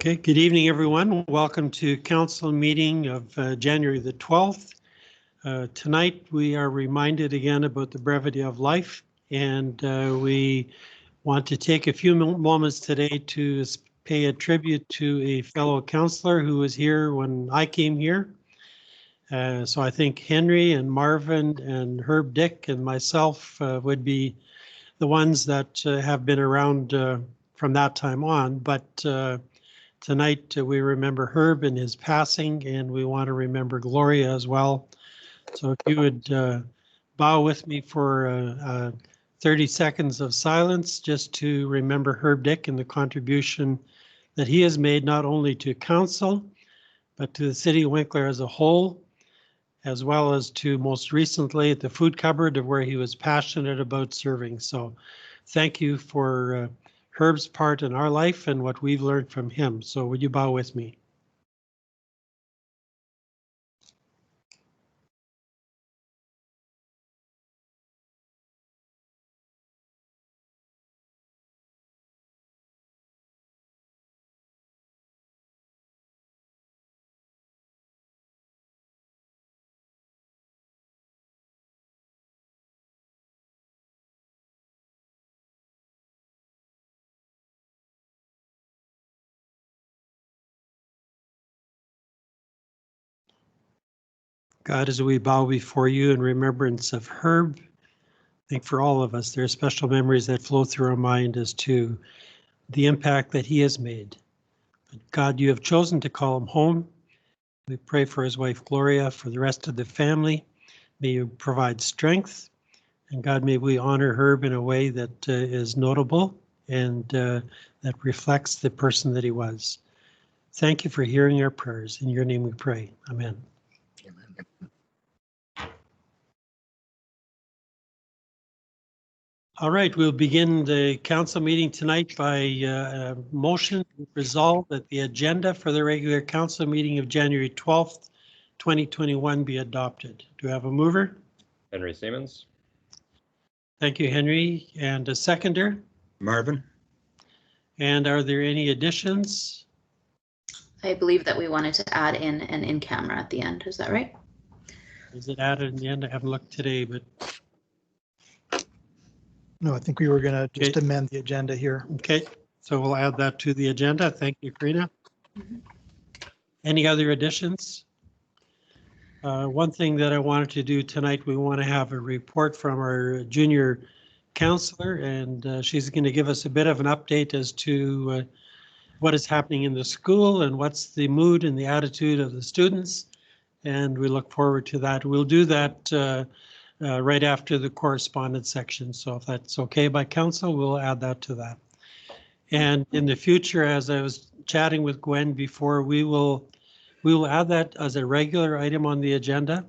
Okay, good evening, everyone. Welcome to council meeting of January the 12th. Tonight, we are reminded again about the brevity of life, and we want to take a few moments today to pay a tribute to a fellow councillor who was here when I came here. So I think Henry and Marvin and Herb Dick and myself would be the ones that have been around from that time on, but tonight we remember Herb and his passing, and we want to remember Gloria as well. So if you would bow with me for 30 seconds of silence just to remember Herb Dick and the contribution that he has made not only to council, but to the city of Winkler as a whole, as well as to most recently at the food cupboard, of where he was passionate about serving. So thank you for Herb's part in our life and what we've learned from him. So would you bow with me? God, as we bow before you in remembrance of Herb, I think for all of us, there are special memories that flow through our mind as to the impact that he has made. But God, you have chosen to call him home. We pray for his wife, Gloria, for the rest of the family. May you provide strength. And God, may we honor Herb in a way that is notable and that reflects the person that he was. Thank you for hearing our prayers. In your name we pray. Amen. All right, we'll begin the council meeting tonight by motion resolve that the agenda for the regular council meeting of January 12th, 2021 be adopted. Do we have a mover? Henry Siemens. Thank you, Henry. And a seconder? Marvin. And are there any additions? I believe that we wanted to add in an in-camera at the end. Is that right? Is it added in the end? I haven't looked today, but. No, I think we were going to just amend the agenda here. Okay, so we'll add that to the agenda. Thank you, Karina. Any other additions? One thing that I wanted to do tonight, we want to have a report from our junior counselor, and she's going to give us a bit of an update as to what is happening in the school and what's the mood and the attitude of the students. And we look forward to that. We'll do that right after the correspondence section. So if that's okay by council, we'll add that to that. And in the future, as I was chatting with Gwen before, we will add that as a regular item on the agenda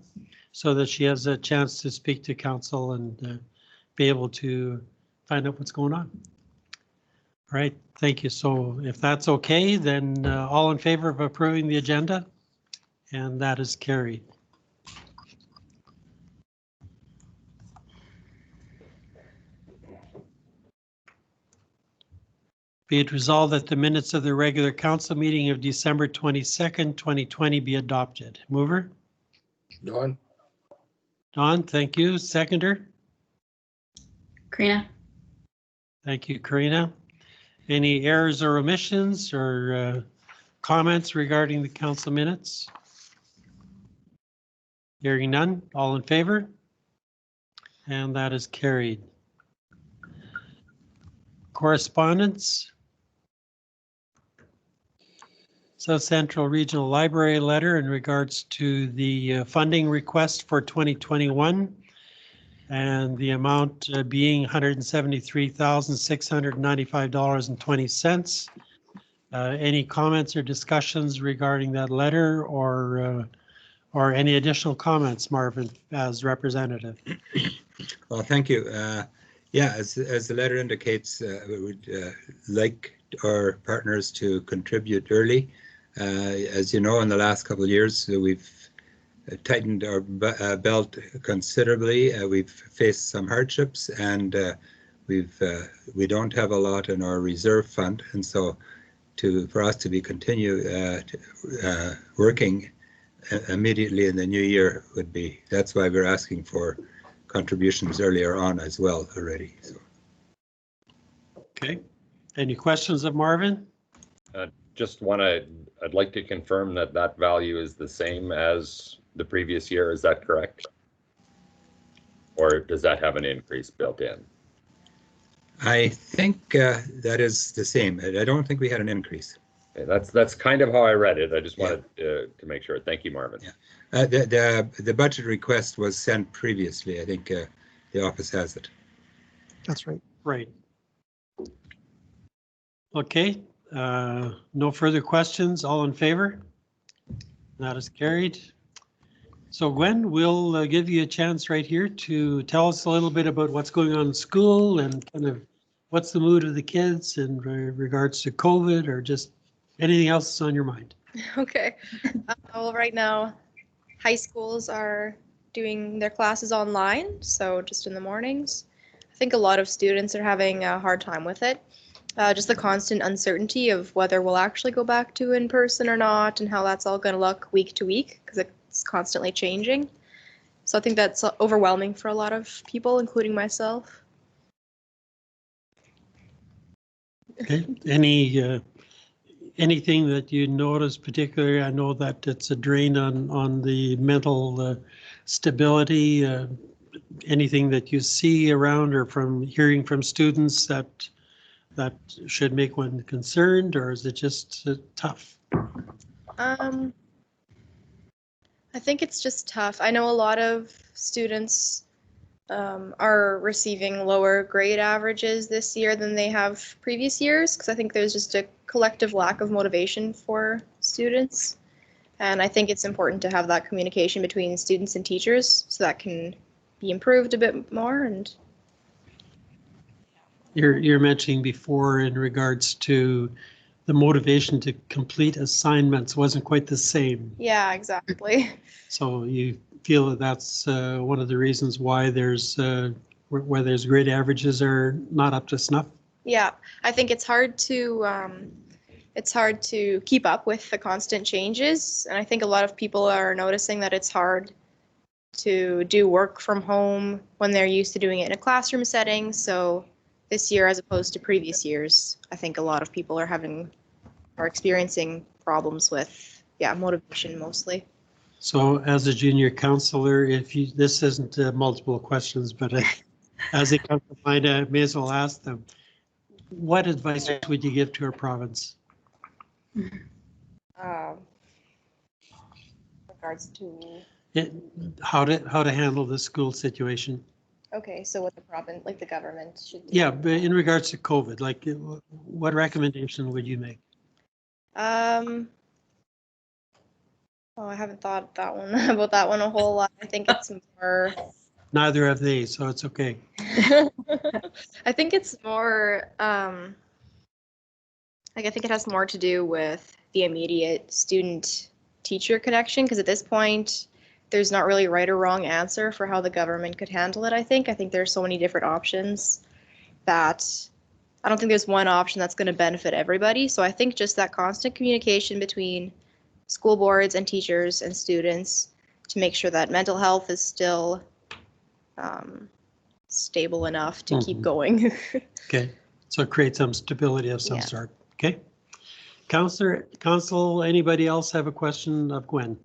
so that she has a chance to speak to council and be able to find out what's going on. All right, thank you. So if that's okay, then all in favor of approving the agenda? And that is carried. Be it resolved that the minutes of the regular council meeting of December 22nd, 2020 be adopted. Mover? Don. Don, thank you. Seconder? Karina. Thank you, Karina. Any errors or omissions or comments regarding the council minutes? Hearing none, all in favor? And that is carried. Correspondence. South Central Regional Library letter in regards to the funding request for 2021 and the amount being $173,695.20. Any comments or discussions regarding that letter or any additional comments, Marvin, as representative? Well, thank you. Yeah, as the letter indicates, we would like our partners to contribute early. As you know, in the last couple of years, we've tightened our belt considerably. We've faced some hardships, and we don't have a lot in our reserve fund, and so for us to be continue working immediately in the new year would be. That's why we're asking for contributions earlier on as well already. So. Okay. Any questions of Marvin? Just I'd like to confirm that that value is the same as the previous year. Is that correct? Or does that have an increase built in? I think that is the same. I don't think we had an increase. Okay, that's kind of how I read it. I just wanted to make sure. Thank you, Marvin. Yeah. The budget request was sent previously. I think the office has it. That's right. Right. Okay. No further questions. All in favor? That is carried. So Gwen, we'll give you a chance right here to tell us a little bit about what's going on in school and kind of what's the mood of the kids in regards to COVID or just anything else that's on your mind. Okay. Well, right now, high schools are doing their classes online, so just in the mornings. I think a lot of students are having a hard time with it. Just the constant uncertainty of whether we'll actually go back to in person or not, and how that's all going to look week to week, because it's constantly changing. So I think that's overwhelming for a lot of people, including myself. Okay. Anything that you notice particularly? I know that it's a drain on the mental stability. Anything that you see around or from hearing from students that should make one concerned, or is it just tough? I think it's just tough. I know a lot of students are receiving lower grade averages this year than they have previous years, because I think there's just a collective lack of motivation for students. And I think it's important to have that communication between students and teachers so that can be improved a bit more. And You're mentioning before in regards to the motivation to complete assignments wasn't quite the same. yeah, exactly. So you feel that that's one of the reasons why there's grade averages are not up to snuff? Yeah, I think it's hard to keep up with the constant changes, and I think a lot of people are noticing that it's hard to do work from home when they're used to doing it in a classroom setting. So this year, as opposed to previous years, I think a lot of people are experiencing problems with motivation mostly. So as a junior counselor, this isn't multiple questions, but as they come to mind, I may as well ask them, what advice would you give to our province? Regards to How to handle the school situation? okay, so what the province, like the government should do. Yeah, but in regards to COVID, like what recommendation would you make? Oh, I haven't thought about that one a whole lot. I think it's more. Neither have they, so it's okay. I think it's more. I think it has more to do with the immediate student-teacher connection, because at this point, there's not really a right or wrong answer for how the government could handle it. I think there's so many different options that I don't think there's one option that's going to benefit everybody. So I think just that constant communication between school boards and teachers and students to make sure that mental health is still stable enough to keep going. Okay, so create some stability of some sort. Okay. Council, anybody else have a question of Gwen?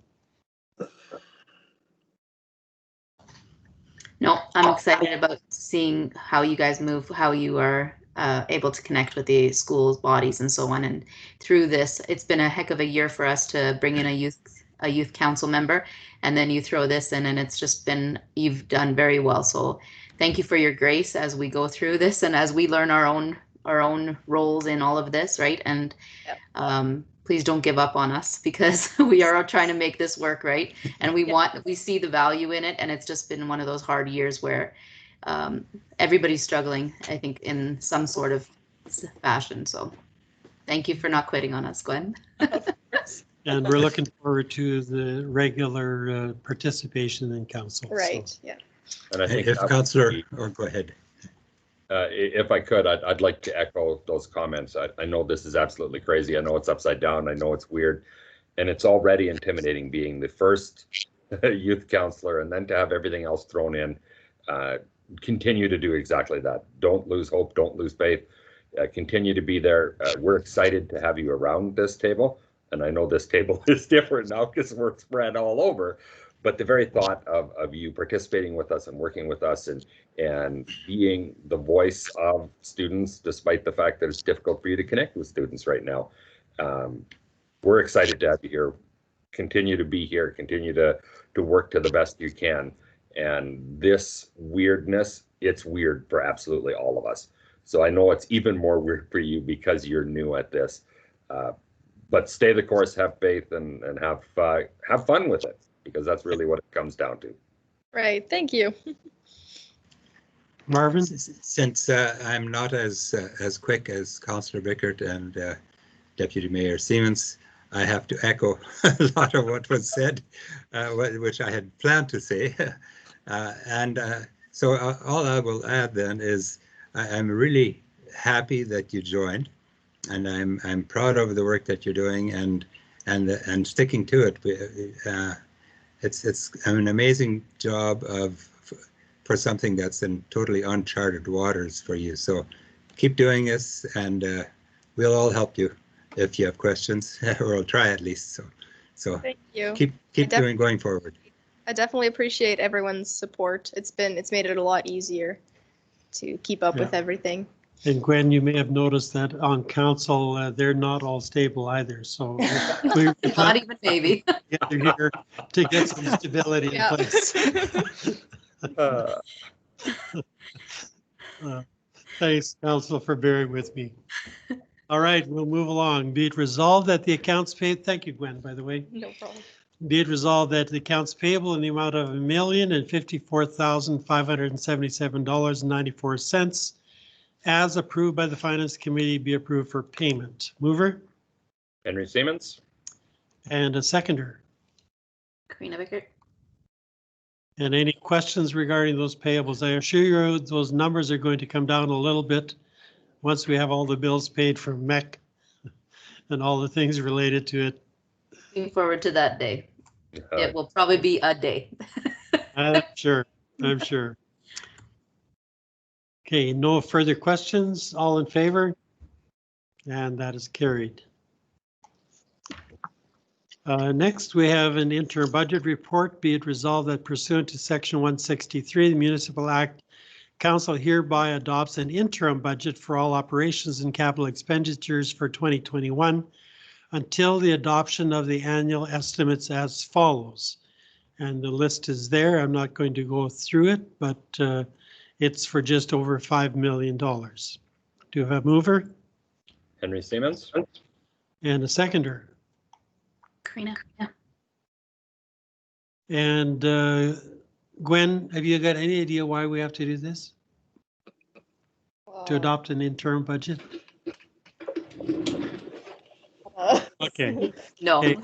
No, I'm excited about seeing how you guys move, how you are able to connect with the schools, bodies, and so on. And through this, it's been a heck of a year for us to bring in a youth council member, and then you throw this in, and it's just been, you've done very well. So thank you for your grace as we go through this and as we learn our own roles in all of this, right? And please don't give up on us, because we are trying to make this work, right? And we see the value in it, and it's just been one of those hard years where everybody's struggling, I think, in some sort of fashion. So thank you for not quitting on us, Gwen. And we're looking forward to the regular participation in council. Right, So. yeah. And I think If Councillor, or go ahead. If I could, I'd like to echo those comments. I know this is absolutely crazy. I know it's upside down. I know it's weird. And it's already intimidating being the first youth counselor and then to have everything else thrown in. Continue to do exactly that. Don't lose hope. Don't lose faith. Continue to be there. We're excited to have you around this table. And I know this table is different now because we're spread all over. But the very thought of you participating with us and working with us and being the voice of students, despite the fact that it's difficult for you to connect with students right now. We're excited to have you here. Continue to be here. Continue to work to the best you can. And this weirdness, it's weird for absolutely all of us. So I know it's even more weird for you because you're new at this. But stay the course, have faith, and have fun with it, because that's really what it comes down to. Right. Thank you. Marvin? Since I'm not as quick as Councillor Bickert and Deputy Mayor Siemens, I have to echo a lot of what was said, which I had planned to say. So all I will add then is I'm really happy that you joined, and I'm proud of the work that you're doing and sticking to it. It's an amazing job for something that's in totally uncharted waters for you. So keep doing this, and we'll all help you if you have questions, or I'll try at least. So Thank you. Keep doing going forward. I definitely appreciate everyone's support. It's made it a lot easier to keep up with everything. And Gwen, you may have noticed that on council, they're not all stable either. So we're Not even maybe. together here to get some stability in place. Thanks, council, for bearing with me. All right, we'll move along. Be it resolved that the accounts paid. Thank you, Gwen, by the way. No problem. Be it resolved that the accounts payable in the amount of $1,054,577.94 as approved by the Finance Committee be approved for payment. Mover? Henry Siemens. And a seconder. Karina Bickert. And any questions regarding those payables? I assure you those numbers are going to come down a little bit once we have all the bills paid from MEC and all the things related to it. Looking forward to that day. It will probably be a day. I'm sure. Okay, no further questions. All in favor? And that is carried. Next, we have an interim budget report. Be it resolved that pursuant to Section 163 of the Municipal Act, Council hereby adopts an interim budget for all operations and capital expenditures for 2021 until the adoption of the annual estimates as follows. And the list is there. I'm not going to go through it, but it's for just over $5 million. Do you have a mover? Henry Siemens. And a seconder? Karina. Yeah. And Gwen, have you got any idea why we have to do this? To adopt an interim budget? Okay. No. Okay.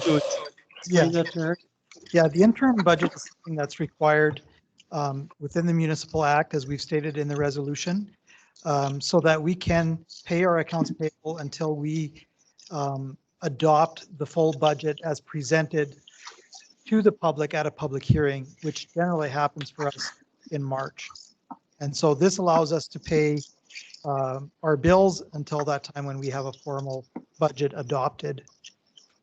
Do it. Yeah. That to her? Yeah, the interim budget is something that's required within the Municipal Act, as we've stated in the resolution, so that we can pay our accounts payable until we adopt the full budget as presented to the public at a public hearing, which generally happens for us in March. And so this allows us to pay our bills until that time when we have a formal budget adopted.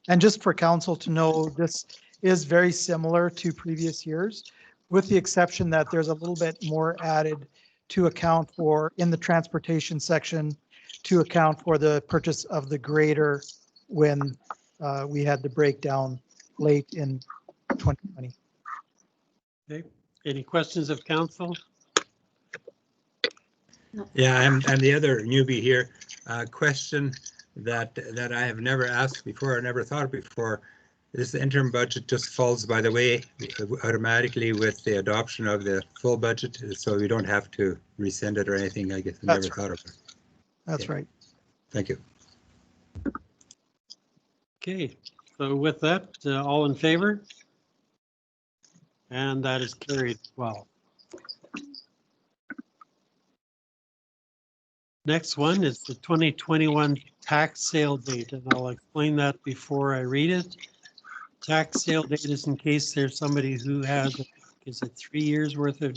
And just for council to know, this is very similar to previous years, with the exception that there's a little bit more added to account for in the transportation section, to account for the purchase of the grader when we had the breakdown late in 2020. Okay. Any questions of council? Yeah, I'm the other newbie here. Question that I have never asked before, or never thought before. This interim budget just falls by the way automatically with the adoption of the full budget, so we don't have to resend it or anything. I guess I never thought of it. That's right. Thank you. Okay, so with that, all in favor? And that is carried well. Next one is the 2021 tax sale date, and I'll explain that before I read it. Tax sale date is in case there's somebody who has, is it 3 years worth of,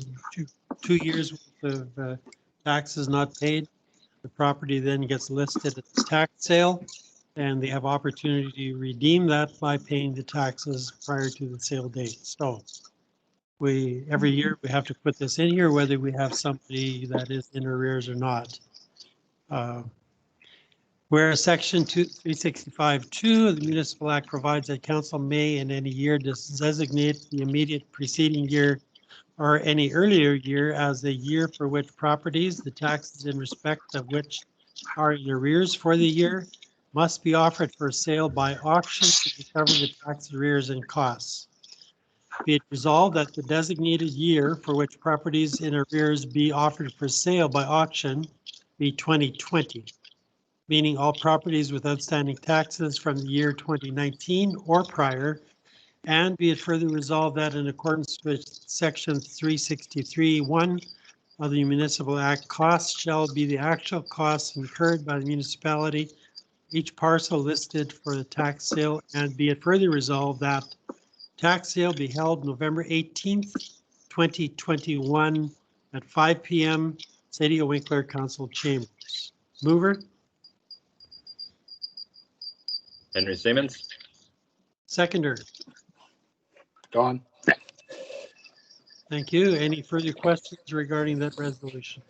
2 years worth of taxes not paid. The property then gets listed at the tax sale, and they have opportunity to redeem that by paying the taxes prior to the sale date. So every year we have to put this in here, whether we have somebody that is in arrears or not. Whereas Section 365(2) of the Municipal Act provides that council may in any year designate the immediate preceding year or any earlier year as the year for which properties, the taxes in respect of which are in arrears for the year, must be offered for sale by auction to recover the tax arrears and costs. Be it resolved that the designated year for which properties in arrears be offered for sale by auction be 2020. Meaning all properties with outstanding taxes from the year 2019 or prior, and be it further resolved that in accordance with Section 363(1) of the Municipal Act, costs shall be the actual costs incurred by the municipality, each parcel listed for the tax sale, and be it further resolved that tax sale be held November 18th, 2021 at 5 p.m. City of Winkler Council Chambers. Mover? Henry Siemens. Seconder? Don. Thank you. Any further questions regarding that resolution?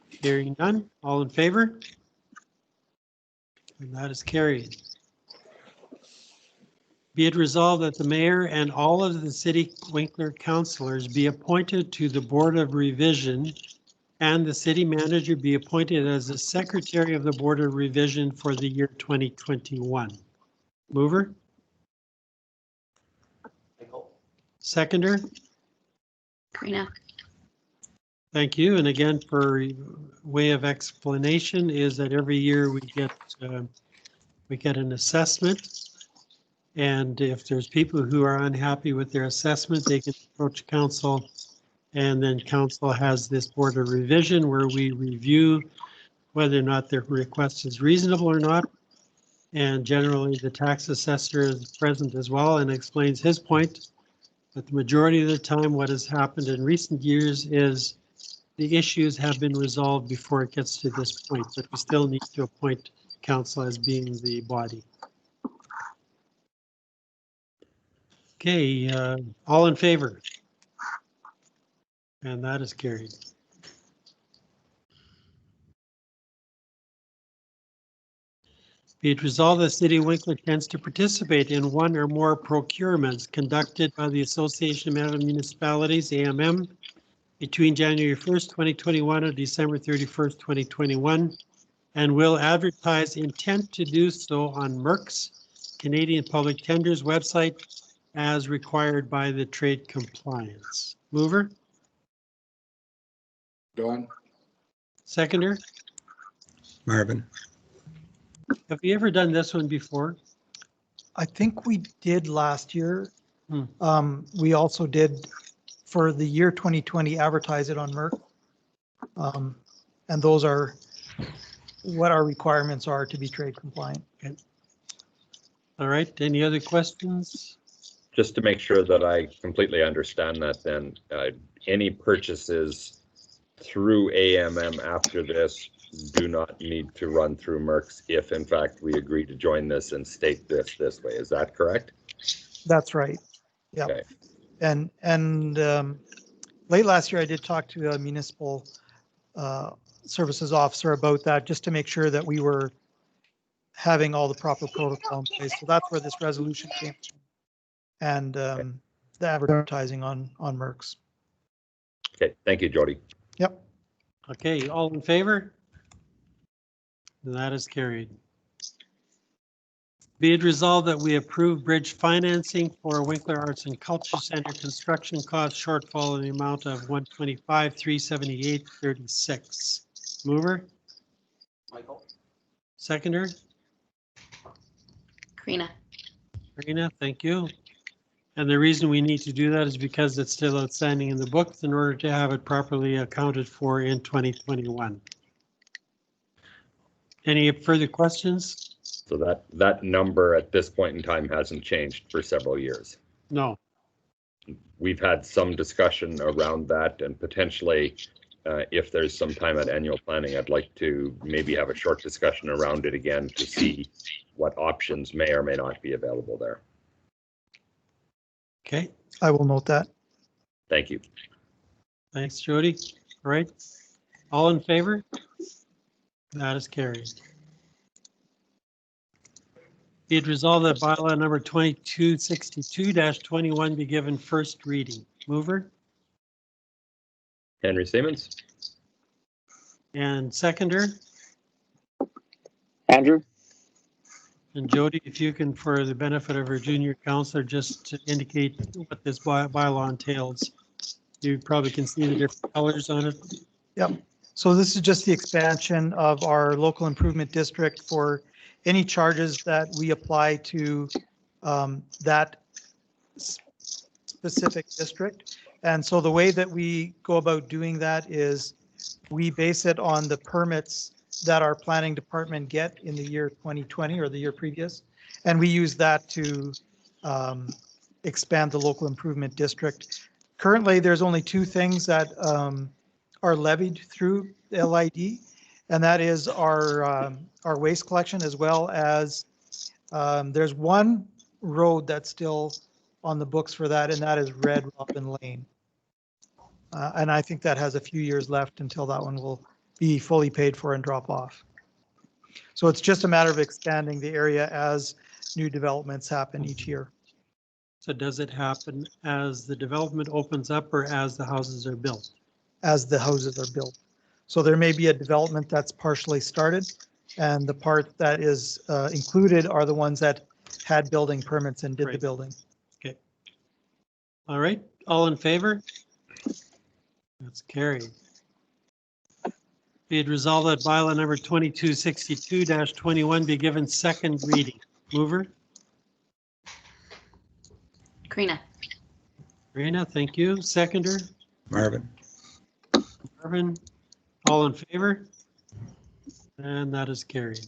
Hearing none. All in favor? And that is carried. Be it resolved that the mayor and all of the city Winkler councillors be appointed to the Board of Revision and the city manager be appointed as the secretary of the Board of Revision for the year 2021. Mover? Seconder? Karina. Thank you. And again, for way of explanation is that every year we get an assessment. And if there's people who are unhappy with their assessment, they can approach council. And then council has this Board of Revision where we review whether or not their request is reasonable or not. And generally the tax assessor is present as well and explains his point. But the majority of the time, what has happened in recent years is the issues have been resolved before it gets to this point, but we still need to appoint council as being the body. Okay, all in favor? And that is carried. Be it resolved that City of Winkler intends to participate in one or more procurements conducted by the Association of Manitoba Municipalities, AMM, between January 1st, 2021 and December 31st, 2021, and will advertise intent to do so on MERC's Canadian Public Tenders website as required by the trade compliance. Mover? Don. Seconder? Marvin. Have you ever done this one before? I think we did last year. We also did for the year 2020 advertise it on MERC. And those are what our requirements are to be trade compliant. Okay. All right, any other questions? Just to make sure that I completely understand that, then any purchases through AMM after this do not need to run through MERC's if in fact we agree to join this and state this way. Is that correct? That's right. Yeah. Okay. And late last year, I did talk to a municipal services officer about that, just to make sure that we were having all the proper protocol in place. So that's where this resolution came from. And the advertising on MERC's. Okay, thank you, Jody. Yep. Okay, all in favor? That is carried. Be it resolved that we approve bridge financing for Winkler Arts and Culture Center construction cost shortfall in the amount of $125,378.36. Mover? Michael. Seconder? Karina. Karina, thank you. And the reason we need to do that is because it's still outstanding in the books in order to have it properly accounted for in 2021. Any further questions? So that number at this point in time hasn't changed for several years. No. We've had some discussion around that, and potentially, if there's some time at annual planning, I'd like to maybe have a short discussion around it again to see what options may or may not be available there. Okay, I will note that. Thank you. thanks, Jody. All right, all in favor? That is carried. Be it resolved that bylaw number 2262-21 be given first reading. Mover Henry Siemens? and seconder, Andrew? and Jody, if you can, for the benefit of our junior counselor, just to indicate what this bylaw entails. You probably can see the different colors on it. Yep. So this is just the expansion of our local improvement district for any charges that we apply to that specific district. And so the way that we go about doing that is we base it on the permits that our planning department get in the year 2020 or the year previous. And we use that to expand the local improvement district. Currently, there's only two things that are levied through LID, and that is our waste collection, as well as there's one road that's still on the books for that, and that is Red Robin Lane. And I think that has a few years left until that one will be fully paid for and drop off. So it's just a matter of expanding the area as new developments happen each year. So does it happen as the development opens up or as the houses are built? As the houses are built. So there may be a development that's partially started, and the part that is included are the ones that had building permits and did the Right. building. Okay. All right, all in favor? That's carried. Be it resolved that bylaw number 2262-21 be given second reading. Mover? Karina. Rena, thank you. Seconder? Marvin? Marvin, all in favor? And that is carried.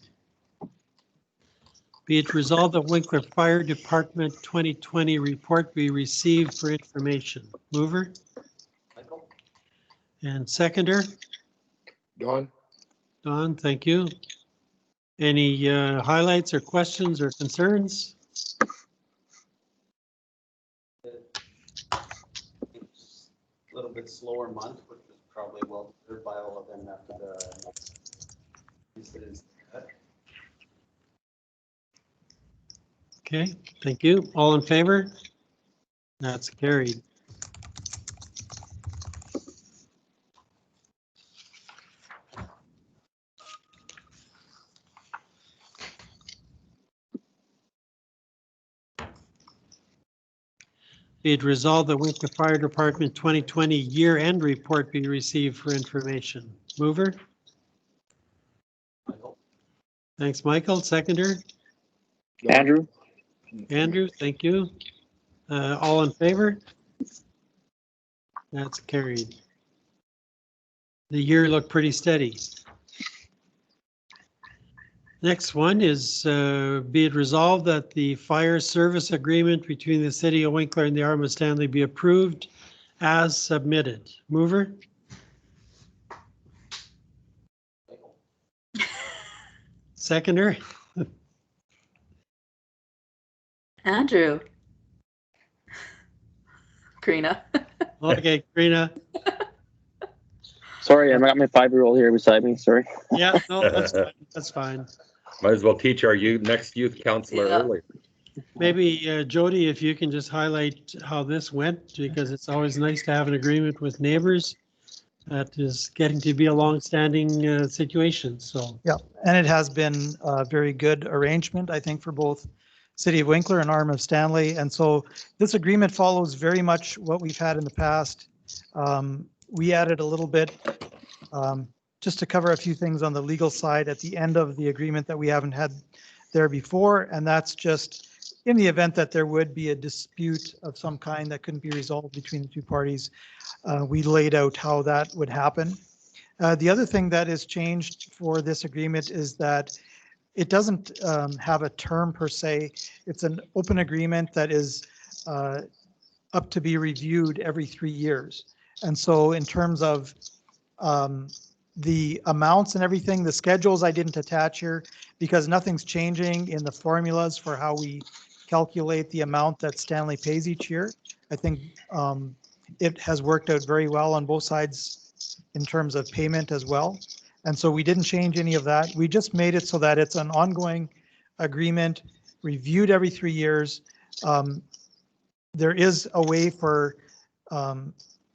Be it resolved that Winkler Fire Department 2020 report be received for information. Mover Michael? and seconder? Don? Don, thank you. Any highlights or questions or concerns? It's a little bit slower month, which is probably well deserved by all of them after the incidents. Okay, thank you. All in favor? That's carried. Be it resolved that Winkler Fire Department 2020 year-end report be received for information. Mover? Michael? Thanks, Michael. Seconder? Andrew? Andrew, thank you. All in favor? That's carried. The year looked pretty steady. Next one is be it resolved that the fire service agreement between the City of Winkler and the Arm of Stanley be approved as submitted. Mover? Michael? Seconder? Andrew. Karina. Okay, Karina. Sorry, I got my 5-year-old here beside me. Sorry. Yeah, no, that's fine. That's fine. Might as well teach our next youth counselor Yeah. early. Maybe Jody, if you can just highlight how this went, because it's always nice to have an agreement with neighbors. That is getting to be a long-standing situation, so. Yeah, and it has been a very good arrangement, I think, for both City of Winkler and Arm of Stanley. And so this agreement follows very much what we've had in the past. We added a little bit just to cover a few things on the legal side at the end of the agreement that we haven't had there before. And that's just in the event that there would be a dispute of some kind that couldn't be resolved between the two parties. We laid out how that would happen. The other thing that is changed for this agreement is that it doesn't have a term per se. It's an open agreement that is up to be reviewed every 3 years. And so in terms of the amounts and everything, the schedules I didn't attach here because nothing's changing in the formulas for how we calculate the amount that Stanley pays each year. I think it has worked out very well on both sides in terms of payment as well. And so we didn't change any of that. We just made it so that it's an ongoing agreement reviewed every 3 years. There is a way for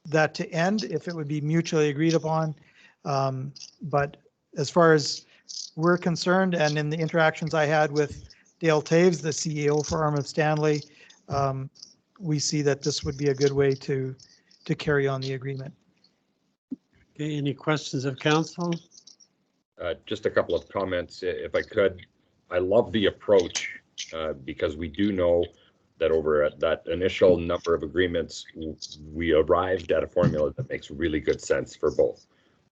that to end if it would be mutually agreed upon. But as far as we're concerned, and in the interactions I had with Dale Taves, the CEO for Arm of Stanley, we see that this would be a good way to carry on the agreement. Okay, any questions of council? Just a couple of comments, if I could. I love the approach because we do know that over that initial number of agreements, we arrived at a formula that makes really good sense for both.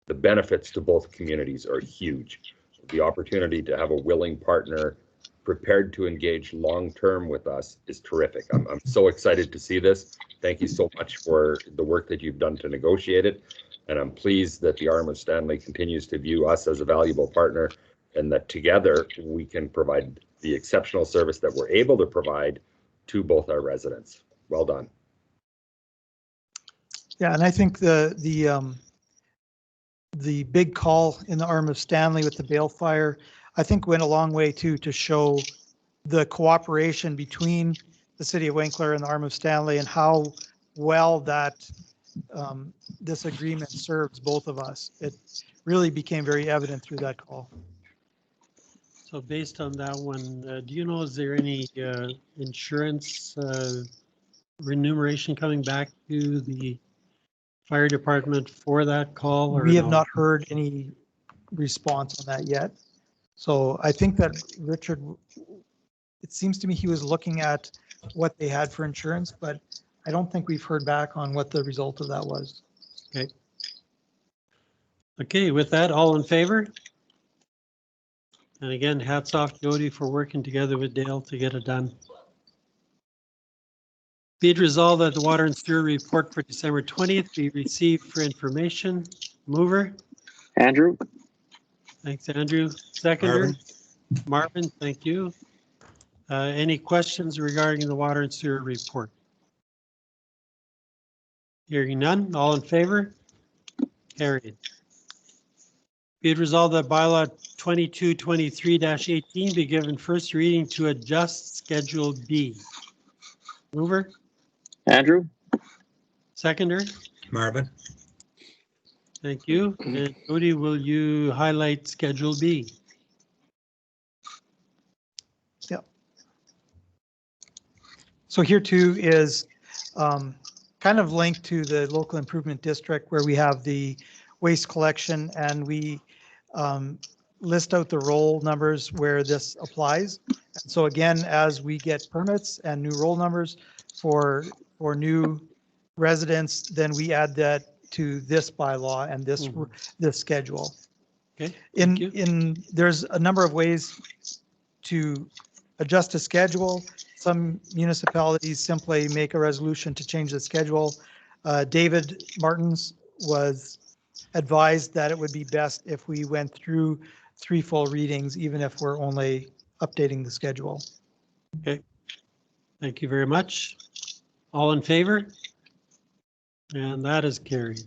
The benefits to both communities are huge. The opportunity to have a willing partner prepared to engage long-term with us is terrific. I'm so excited to see this. Thank you so much for the work that you've done to negotiate it. And I'm pleased that the Arm of Stanley continues to view us as a valuable partner and that together we can provide the exceptional service that we're able to provide to both our residents. Well done. Yeah, and I think the big call in the Arm of Stanley with the bale fire, I think went a long way too to show the cooperation between the city of Winkler and the Arm of Stanley and how well that this agreement serves both of us. It really became very evident through that call. So based on that one, do you know, is there any insurance remuneration coming back to the fire department for that call? Or we have no? not heard any response on that yet. So I think that Richard, it seems to me he was looking at what they had for insurance, but I don't think we've heard back on what the result of that was. Okay. Okay, with that, all in favor? And again, hats off, Jody, for working together with Dale to get it done. Be it resolved that the water and sewer report for December 20th be received for information. Mover? Andrew, Thanks, Andrew. Seconder? Marvin, thank you. Any questions regarding the water and sewer report? Hearing none, all in favor? Carried. Be it resolved that bylaw 2223-18 be given first reading to adjust Schedule B. Mover? Andrew, Seconder? Marvin. Thank you. And Jody, will you highlight Schedule B? Yep. So here too is kind of linked to the local improvement district where we have the waste collection and we list out the roll numbers where this applies. And so again, as we get permits and new roll numbers for new residents, then we add that to this bylaw and this this schedule. Okay. Thank you. There's a number of ways to adjust a schedule. Some municipalities simply make a resolution to change the schedule. David Martins was advised that it would be best if we went through 3 full readings, even if we're only updating the schedule. Okay. Thank you very much. All in favor? And that is carried.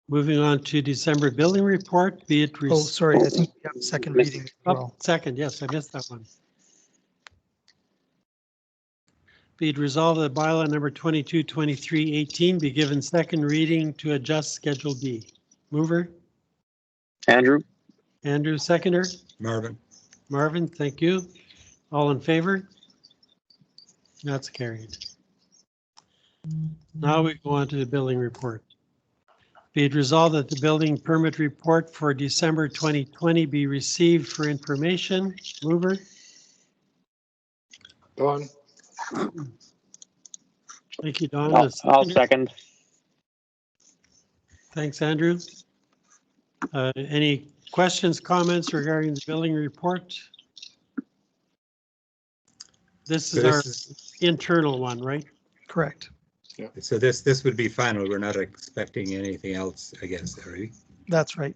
Moving on to December billing report, be it. Oh, sorry, I think we have a second reading as well. Second, yes, I missed that one. Be it resolved that bylaw number 2223-18 be given second reading to adjust Schedule B. Mover? Andrew, Andrew, seconder? Marvin. Marvin, thank you. All in favor? That's carried. Now we go on to the billing report. Be it resolved that the building permit report for December 2020 be received for information. Mover? Don, Thank you, Don. I'll second. Thanks, Andrew. Any questions, comments regarding the billing report? This is our internal one, right? Correct. So this would be final. We're not expecting anything else, I guess, are we? That's right.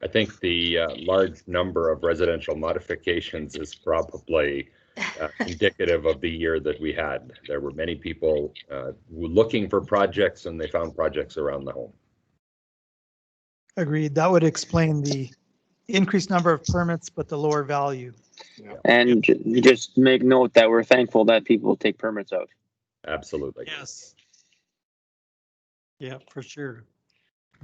I think the large number of residential modifications is probably indicative of the year that we had. There were many people looking for projects, and they found projects around the home. Agreed. That would explain the increased number of permits, but the lower value. And just make note that we're thankful that people take permits out. Absolutely. Yes. Yeah, for sure.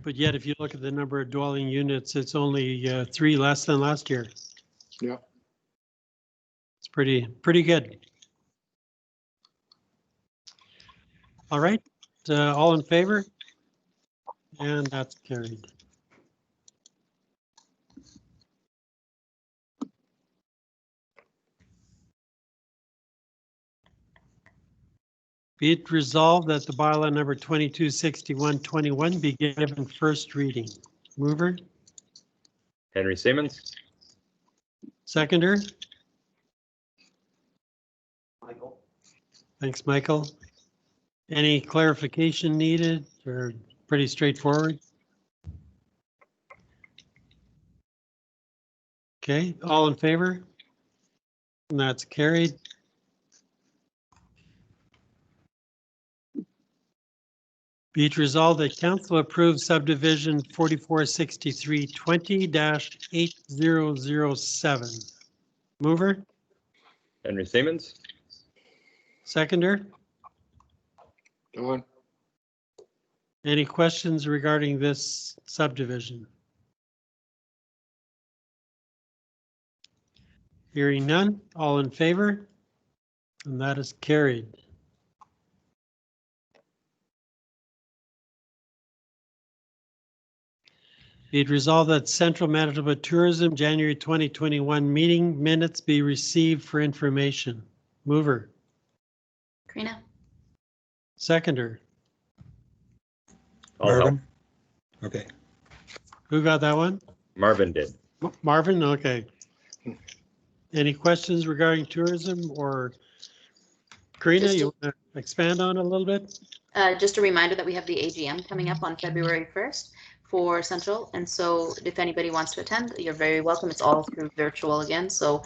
But yet, if you look at the number of dwelling units, it's only 3 less than last year. Yeah. It's pretty good. All right, all in favor? And that's carried. Be it resolved that the bylaw number 226121 be given first reading. Mover, Henry Simmons? seconder. Michael? Thanks, Michael. Any clarification needed or pretty straightforward? Okay, all in favor? And that's carried. Be it resolved that council approves subdivision 446320-8007. Mover, Henry Simmons? seconder. Don? Any questions regarding this subdivision? Hearing none, all in favor? And that is carried. Be it resolved that Central Manitoba Tourism January 2021 meeting minutes be received for information. Mover, Karina? seconder. I'll help. Marvin? Okay. Who got that one? Marvin did. Marvin, okay. Any questions regarding tourism, or Karina, you want to expand on it a little bit? Just a reminder that we have the AGM coming up on February 1st for Central. And so if anybody wants to attend, you're very welcome. It's all through virtual again. So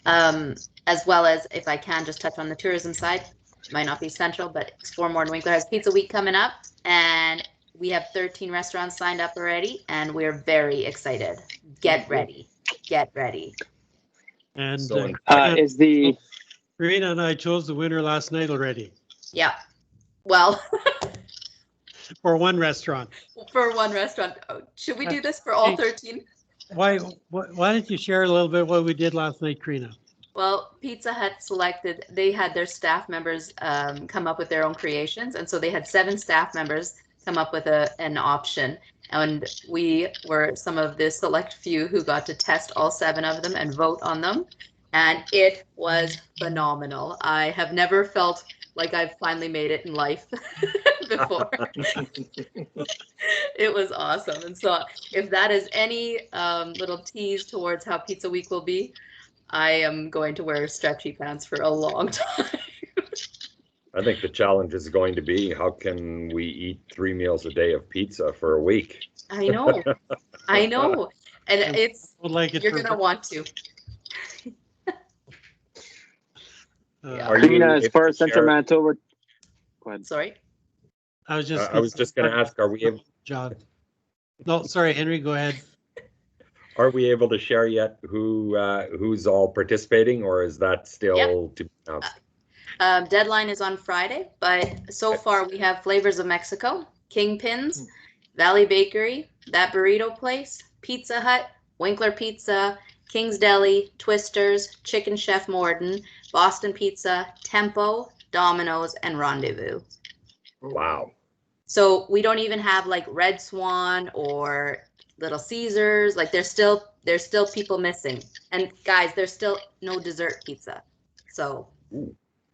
as well as, if I can just touch on the tourism side, it might not be Central, but Explore More and Winkler has Pizza Week coming up, and we have 13 restaurants signed up already, and we're very excited. Get ready. Get ready. And So Is the Karina and I chose the winner last night already Yeah. Well, for one restaurant. for one restaurant. Oh, should we do this for all 13? Why don't you share a little bit what we did last night, Karina? Well, Pizza Hut selected, they had their staff members come up with their own creations. And so they had 7 staff members come up with an option. And we were some of the select few who got to test all 7 of them and vote on them. And it was phenomenal. I have never felt like I've finally made it in life before. It was awesome. And so if that is any little tease towards how Pizza Week will be, I am going to wear stretchy pants for a long time. I think the challenge is going to be, how can we eat 3 meals a day of pizza for a week? I know. I know. And it's, Would like it you're for- going to want to. Are you Karina, as able far to as Central share- Manitoba? Go ahead. Sorry. I was just going to ask, are we John. No, sorry, Henry, go ahead. able to share yet who's all participating, or is that still to be announced? Deadline is on Friday, but so far we have Flavors of Mexico, Kingpins, Valley Bakery, That Burrito Place, Pizza Hut, Winkler Pizza, King's Deli, Twisters, Chicken Chef Morden, Boston Pizza, Tempo, Domino's, and Rendezvous. Wow. So we don't even have like Red Swan or Little Caesars. Like there's still people missing. And guys, there's still no dessert pizza. So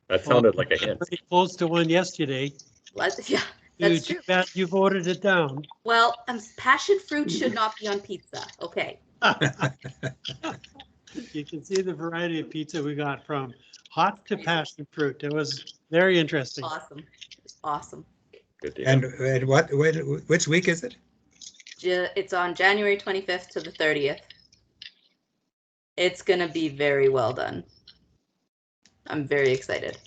That sounded like a hint. Pretty close to one yesterday. yeah, that's Too true. bad you voted it down. Well, passion fruit should not be on pizza. Okay. You can see the variety of pizza we got from hot to passion fruit. It was very interesting. Awesome. Awesome. Good to hear. And which week is it? It's on January 25th to the 30th. It's going to be very well done. I'm very excited.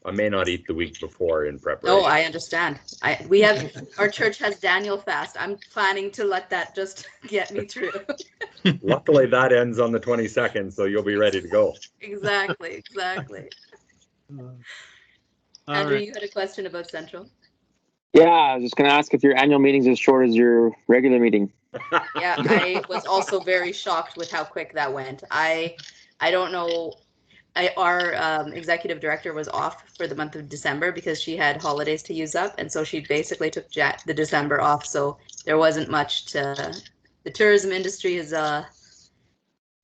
I may not eat the week before in preparation. Oh, I understand. Our church has Daniel fast. I'm planning to let that just get me through. Luckily, that ends on the 22nd, so you'll be ready to go. Exactly. All Andrew, right. you had a question about Central? Yeah, I was just going to ask if your annual meeting's as short as your regular meeting. Yeah, I was also very shocked with how quick that went. I don't know. Our executive director was off for the month of December because she had holidays to use up, and so she basically took the December off. So there wasn't much to. The tourism industry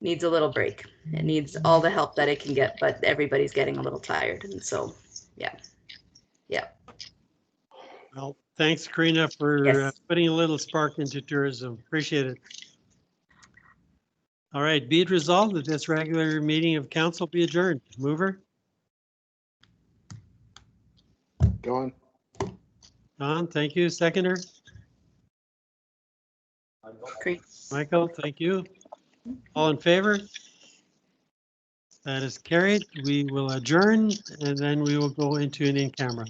needs a little break. It needs all the help that it can get, but everybody's getting a little tired, and so yeah. Well, thanks, Karina, for Yes. putting a little spark into tourism. Appreciate it. All right, be it resolved that this regular meeting of council be adjourned. Mover, Don, Don, thank you. Seconder, Great. Michael, thank you. All in favor? That is carried. We will adjourn and then we will go into an in-camera.